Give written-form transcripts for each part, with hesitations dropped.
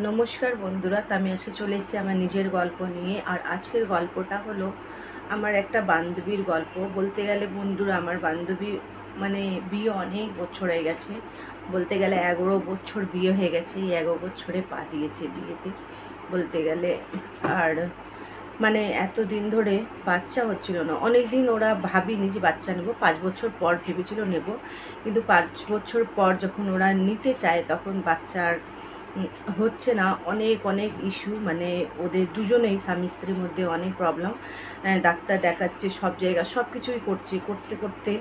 নমস্কার বন্ধুরা, তো আমি আজকে চলে এসেছি আমার নিজের গল্প নিয়ে। আর আজকের গল্পটা হলো আমার একটা বান্ধবীর গল্প। বলতে গেলে বন্ধুরা, আমার বান্ধবী মানে বিয়ে অনেক বছর হয়ে গেছে, বলতে গেলে 11 বছর বিয়ে হয়ে গেছে। এই 11 বছরে পা দিয়েছে বিয়েতে বলতে গেলে। আর মানে এতদিন ধরে বাচ্চা হচ্ছিল না, অনেক দিন ওরা ভাবিনি যে বাচ্চা নেব। 5 বছর পর ভেবেছিল নেব, কিন্তু 5 বছর পর যখন ওরা নিতে চায় তখন বাচ্চার হচ্ছে না। অনেক অনেক ইস্যু, মানে ওদের দুজনেই স্বামী স্ত্রীর মধ্যে অনেক প্রবলেম। ডাক্তার দেখাচ্ছে, সব জায়গা সব কিছুই করছে, করতে করতে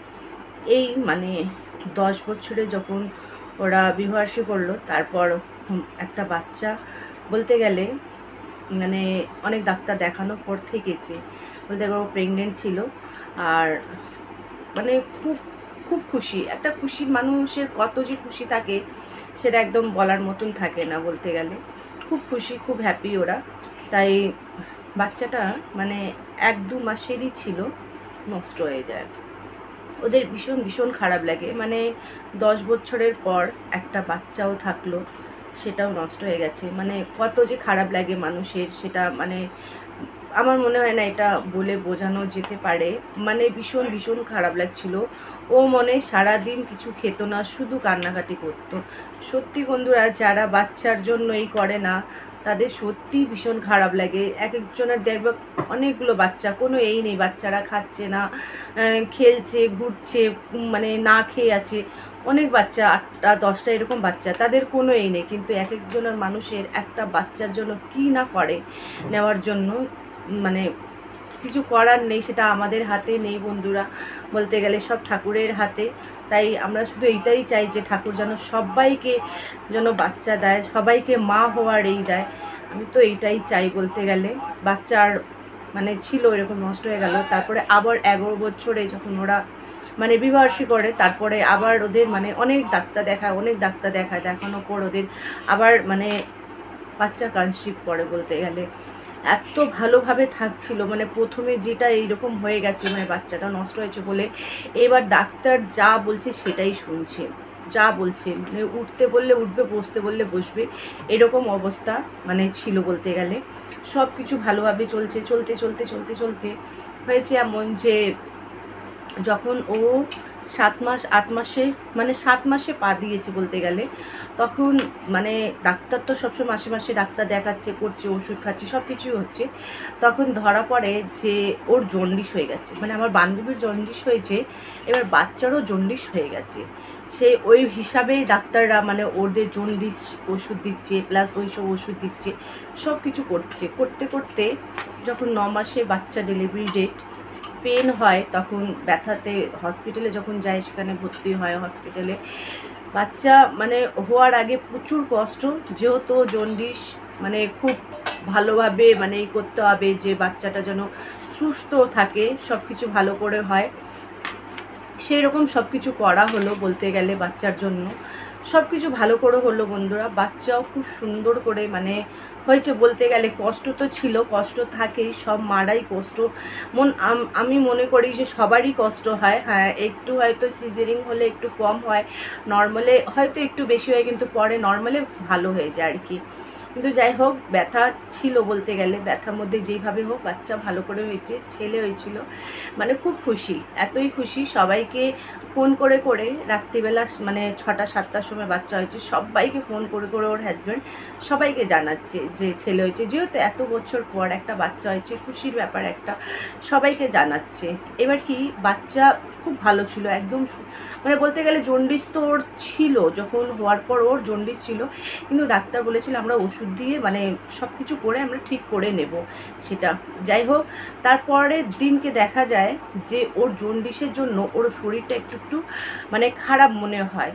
এই মানে 10 বছরে যখন ওরা বিবাহবার্ষিকী করলো, তারপর একটা বাচ্চা বলতে গেলে মানে অনেক ডাক্তার দেখানোর পর থেকেছে। বলতে গেলে ও প্রেগনেন্ট ছিল। আর মানে খুব খুব খুশি, একটা খুশি মানুষের কত যে খুশি থাকে সেটা একদম বলার মতন থাকে না বলতে গেলে। খুব খুশি, খুব হ্যাপি ওরা। তাই বাচ্চাটা মানে 1-2 মাসেরই ছিল, নষ্ট হয়ে যায়। ওদের ভীষণ ভীষণ খারাপ লাগে, মানে 10 বছরের পর একটা বাচ্চাও থাকলো, সেটাও নষ্ট হয়ে গেছে। মানে কত যে খারাপ লাগে মানুষের, সেটা মানে আমার মনে হয় না এটা বলে বোঝানো যেতে পারে। মানে ভীষণ ভীষণ খারাপ লাগছিল। ও মনে সারাদিন কিছু খেত না, শুধু কান্নাকাটি করতো। সত্যি বন্ধুরা, যারা বাচ্চার জন্য এই করে না তাদের সত্যি ভীষণ খারাপ লাগে। এক একজনের দেখবে অনেকগুলো বাচ্চা, কোনো এই নেই বাচ্চারা খাচ্ছে না, খেলছে ঘুরছে, মানে না খেয়ে আছে। অনেক বাচ্চা, 8টা 10টা এরকম বাচ্চা, তাদের কোনো এই নেই। কিন্তু এক একজনের মানুষের একটা বাচ্চার জন্য কি না করে নেওয়ার জন্য, মানে কিছু করার নেই, সেটা আমাদের হাতে নেই বন্ধুরা। বলতে গেলে সব ঠাকুরের হাতে। তাই আমরা শুধু এইটাই চাই যে ঠাকুর যেন সবাইকে যেন বাচ্চা দেয়, সবাইকে মা হওয়ার এই দেয়। আমি তো এইটাই চাই বলতে গেলে। বাচ্চার মানে ছিল এরকম, নষ্ট হয়ে গেল। তারপরে আবার 11 বছরে যখন ওরা মানে বিবাহবার্ষিকী করে, তারপরে আবার ওদের মানে অনেক ডাক্তার দেখায়, দেখানোর পর ওদের আবার মানে বাচ্চা কনসিভ করে বলতে গেলে। এত ভালোভাবে থাকছিল, মানে প্রথমে যেটা এইরকম হয়ে গেছে, মানে বাচ্চাটা নষ্ট হয়েছে বলে এবার ডাক্তার যা বলছে সেটাই শুনছে, যা বলছে মানে উঠতে বললে উঠবে, বসতে বললে বসবে, এরকম অবস্থা মানে ছিল বলতে গেলে। সব কিছু ভালোভাবে চলছে, চলতে চলতে চলতে চলতে হয়েছে এমন যে যখন ও 7 মাস 8 মাসে, মানে 7 মাসে পা দিয়েছে বলতে গেলে, তখন মানে ডাক্তার তো সবসময় মাসে মাসে ডাক্তার দেখাচ্ছে, করছে, ওষুধ খাচ্ছে, সব কিছুই হচ্ছে। তখন ধরা পড়ে যে ওর জন্ডিস হয়ে গেছে, মানে আমার বান্ধবীর জন্ডিস হয়েছে, এবার বাচ্চারও জন্ডিস হয়ে গেছে। সে ওই হিসাবেই ডাক্তাররা মানে ওদের জন্ডিস ওষুধ দিচ্ছে, প্লাস ওই সব ওষুধ দিচ্ছে, সব কিছু করছে। করতে করতে যখন 9 মাসে বাচ্চা ডেলিভারি ডেট, পেন হয়, তখন ব্যথাতে হসপিটালে যখন যায়, সেখানে ভর্তি হয় হসপিটালে। বাচ্চা মানে হওয়ার আগে প্রচুর কষ্ট, যেহেতু জন্ডিস, মানে খুব ভালোভাবে মানে করতে হবে যে বাচ্চাটা যেন সুস্থ থাকে, সব কিছু ভালো করে হয়। সেই রকম সব কিছু করা হলো বলতে গেলে বাচ্চার জন্য। সব কিছু ভালো করে হলো বন্ধুরা, বাচ্চাও খুব সুন্দর করে মানে হয়েছে বলতে গেলে। কষ্ট তো ছিল, কষ্ট থাকেই, সব মারাই কষ্ট। আমি মনে করি যে সবারই কষ্ট হয়। হ্যাঁ, একটু হয়তো সিজারিং হলে একটু কম হয়, নর্মালে হয়তো একটু বেশি হয়, কিন্তু পরে নর্মালে ভালো হয়ে যায় আর কি। কিন্তু যাই হোক, ব্যথা ছিল বলতে গেলে, ব্যথার মধ্যে যেইভাবে হোক বাচ্চা ভালো করে হয়েছে, ছেলে হয়েছিল। মানে খুব খুশি, এতই খুশি, সবাইকে ফোন করে করে রাত্রিবেলা মানে 6টা 7টার সময় বাচ্চা হয়েছে, সবাইকে ফোন করে করে ওর হাজব্যান্ড সবাইকে জানাচ্ছে যে ছেলে হয়েছে। যেহেতু এত বছর পর একটা বাচ্চা হয়েছে, খুশির ব্যাপার একটা, সবাইকে জানাচ্ছে। এবার কি, বাচ্চা খুব ভালো ছিল একদম, মানে বলতে গেলে জন্ডিস তো ওর ছিল, যখন হওয়ার পর ওর জন্ডিস ছিল, কিন্তু ডাক্তার বলেছিল আমরা ওষুধ দিয়ে মানে সব কিছু করে আমরা ঠিক করে নেব সেটা। যাই হোক, তারপরের দিনকে দেখা যায় যে ওর জন্ডিসের জন্য ওর শরীরটা একটু একটু মানে খারাপ মনে হয়।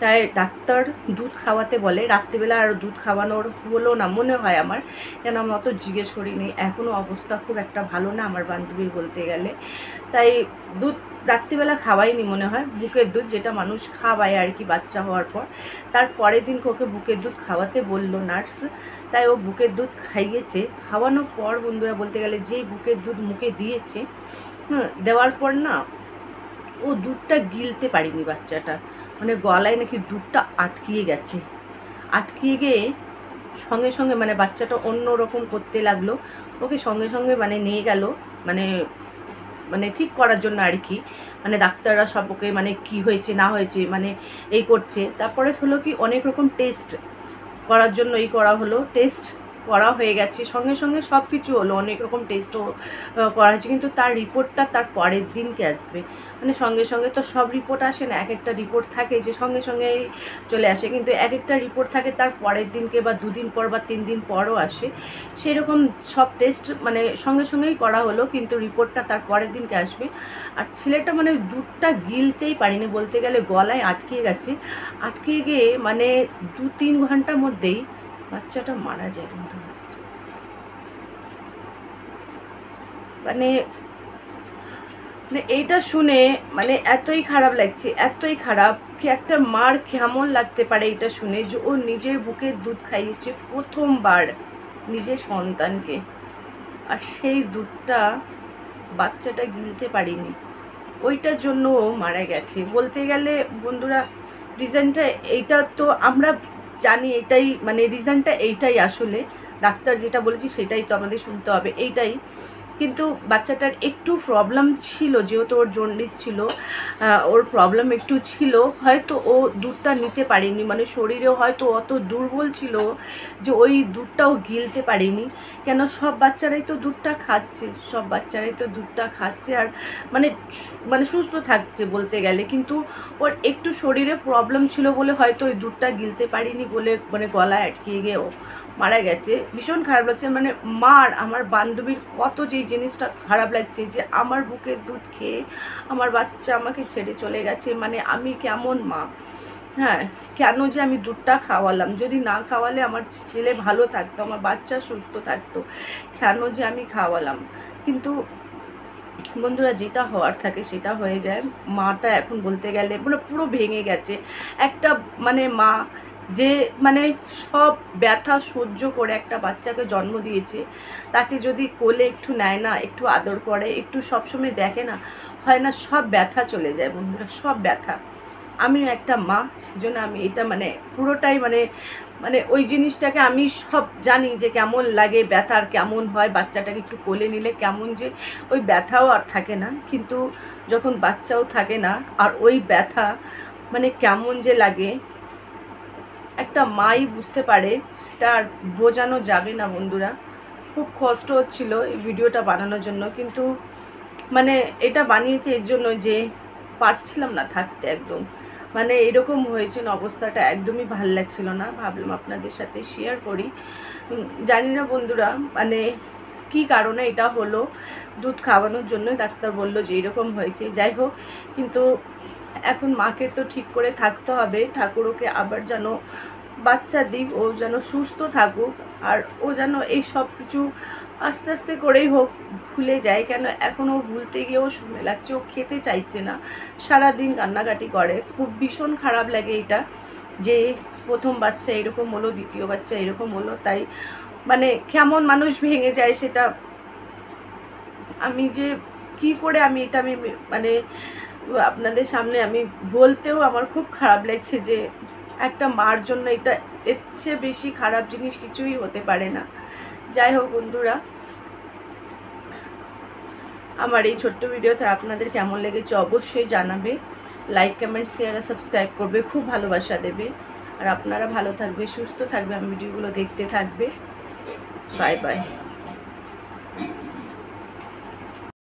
তাই ডাক্তার দুধ খাওয়াতে বলে। রাত্রিবেলা আর দুধ খাওয়ানোর হলো না মনে হয় আমার, কেন আমি অত জিজ্ঞেস করিনি। এখনও অবস্থা খুব একটা ভালো না আমার বান্ধবীর বলতে গেলে। তাই দুধ রাত্রিবেলা খাওয়াইনি মনে হয়, বুকের দুধ যেটা মানুষ খাওয়ায় আর কি বাচ্চা হওয়ার পর। তার পরের দিন ওকে বুকের দুধ খাওয়াতে বললো নার্স, তাই ও বুকের দুধ খাইয়েছে। খাওয়ানোর পর বন্ধুরা বলতে গেলে যেই বুকের দুধ মুখে দিয়েছে, দেওয়ার পর না ও দুধটা গিলতে পারিনি বাচ্চাটা, মানে গলায় নাকি দুধটা আটকিয়ে গেছে। আটকিয়ে গিয়ে সঙ্গে সঙ্গে মানে বাচ্চাটা অন্য রকম করতে লাগলো, ওকে সঙ্গে সঙ্গে মানে নিয়ে গেল মানে মানে ঠিক করার জন্য আর কি। মানে ডাক্তাররা সব ওকে মানে কী হয়েছে না হয়েছে মানে এই করছে। তারপরে হলো কি অনেক রকম টেস্ট করার জন্য এই করা হলো, টেস্ট করা হয়ে গেছে, সঙ্গে সঙ্গে সব কিছু হলো, অনেক রকম টেস্টও করা হয়েছে, কিন্তু তার রিপোর্টটা তার পরের দিনকে আসবে। মানে সঙ্গে সঙ্গে তো সব রিপোর্ট আসে না, এক একটা রিপোর্ট থাকে যে সঙ্গে সঙ্গেই চলে আসে, কিন্তু এক একটা রিপোর্ট থাকে তার পরের দিনকে বা 2 দিন পর বা 3 দিন পরও আসে। সেরকম সব টেস্ট মানে সঙ্গে সঙ্গেই করা হলো, কিন্তু রিপোর্টটা তার পরের দিনকে আসবে। আর ছেলেটা মানে দুধটা গিলতেই পারিনি, বলতে গেলে গলায় আটকে গেছে, আটকে গিয়ে মানে 2-3 ঘন্টার মধ্যেই বাচ্চাটা মারা যায়। কিন্তু মানে মানে এইটা শুনে মানে এতই খারাপ লাগছে, এতই খারাপ কি একটা মার কেমন লাগতে পারে এটা শুনে, যে ও নিজের বুকের দুধ খাইয়েছে প্রথমবার নিজের সন্তানকে, আর সেই দুধটা বাচ্চাটা গিলতে পারিনি, ওইটার জন্য ও মারা গেছে। বলতে গেলে বন্ধুরা রিজনটা এইটা তো আমরা জানি, এটাই মানে রিজনটা এইটাই, আসলে ডাক্তার যেটা বলেছি সেটাই তো আমাদের শুনতে হবে, এইটাই। কিন্তু বাচ্চাটার একটু প্রবলেম ছিল, যেহেতু ওর জন্ডিস ছিল, ওর প্রবলেম একটু ছিল, হয়তো ও দুধটা নিতে পারেনি, মানে শরীরেও হয়তো অত দুর্বল ছিল যে ওই দুধটাও গিলতে পারেনি। কেন সব বাচ্চারাই তো দুধটা খাচ্ছে, সব বাচ্চারাই তো দুধটা খাচ্ছে আর মানে মানে সুস্থ থাকছে বলতে গেলে, কিন্তু ওর একটু শরীরে প্রবলেম ছিল বলে হয়তো ওই দুধটা গিলতে পারিনি বলে মানে গলায় আটকে গিয়ে ও মারা গেছে। ভীষণ খারাপ লাগছে, মানে মার আমার বান্ধবীর কত যেই জিনিসটা খারাপ লাগছে যে আমার বুকের দুধ খেয়ে আমার বাচ্চা আমাকে ছেড়ে চলে গেছে, মানে আমি কেমন মা, হ্যাঁ কেন যে আমি দুধটা খাওয়ালাম, যদি না খাওয়ালে আমার ছেলে ভালো থাকতো, আমার বাচ্চা সুস্থ থাকতো, কেন যে আমি খাওয়ালাম। কিন্তু বন্ধুরা যেটা হওয়ার থাকে সেটা হয়ে যায়। মাটা এখন বলতে গেলে মানে পুরো ভেঙে গেছে, একটা মানে মা যে মানে সব ব্যথা সহ্য করে একটা বাচ্চাকে জন্ম দিয়েছে, তাকে যদি কোলে একটু নেয় না, একটু আদর করে, একটু সবসময় দেখে না, হয় না সব ব্যথা চলে যায় বন্ধুরা, সব ব্যথা। আমিও একটা মা, সেজন্য আমি এটা মানে পুরোটাই মানে মানে ওই জিনিসটাকে আমি সব জানি যে কেমন লাগে, ব্যথার কেমন হয়, বাচ্চাটাকে একটু কোলে নিলে কেমন যে ওই ব্যথাও আর থাকে না, কিন্তু যখন বাচ্চাও থাকে না আর ওই ব্যথা মানে কেমন যে লাগে একটা মাই বুঝতে পারে, সেটা আর বোঝানো যাবে না বন্ধুরা। খুব কষ্ট হচ্ছিল এই ভিডিওটা বানানোর জন্য, কিন্তু মানে এটা বানিয়েছি এর জন্য যে পারছিলাম না থাকতে একদম, মানে এরকম হয়েছিল অবস্থাটা, একদমই ভাল লাগছিল না, ভাবলাম আপনাদের সাথে শেয়ার করি। জানি না বন্ধুরা মানে কি কারণে এটা হলো, দুধ খাওয়ানোর জন্য ডাক্তার বললো যে এরকম হয়েছে, যাই হোক। কিন্তু এখন মাকে তো ঠিক করে থাকতে হবে, ঠাকুর ওকে আবার যেন বাচ্চা দিক, ও যেন সুস্থ থাকুক, আর ও যেন এই সব কিছু আস্তে আস্তে করেই হোক ভুলে যায়। কেন এখন ও ভুলতে গিয়েও সময় লাগছে, ও খেতে চাইছে না, সারাদিন কান্নাকাটি করে, খুব ভীষণ খারাপ লাগে এটা যে প্রথম বাচ্চা এরকম হলো, দ্বিতীয় বাচ্চা এরকম হলো, তাই মানে কেমন মানুষ ভেঙে যায় সেটা আমি যে কি করে আমি এটা আমি মানে আপনাদের সামনে আমি বলতেও আমার খুব খারাপ লাগছে যে একটা মার জন্য এটা এর চেয়ে বেশি খারাপ জিনিস কিছুই হতে পারে না। যাই হোক বন্ধুরা, আমার এই ছোট্ট ভিডিওতে আপনাদের কেমন লেগেছে অবশ্যই জানাবে, লাইক কমেন্ট শেয়ার আর সাবস্ক্রাইব করবে, খুব ভালোবাসা দেবে, আর আপনারা ভালো থাকবে, সুস্থ থাকবে, আমার ভিডিওগুলো দেখতে থাকবে। Bye bye.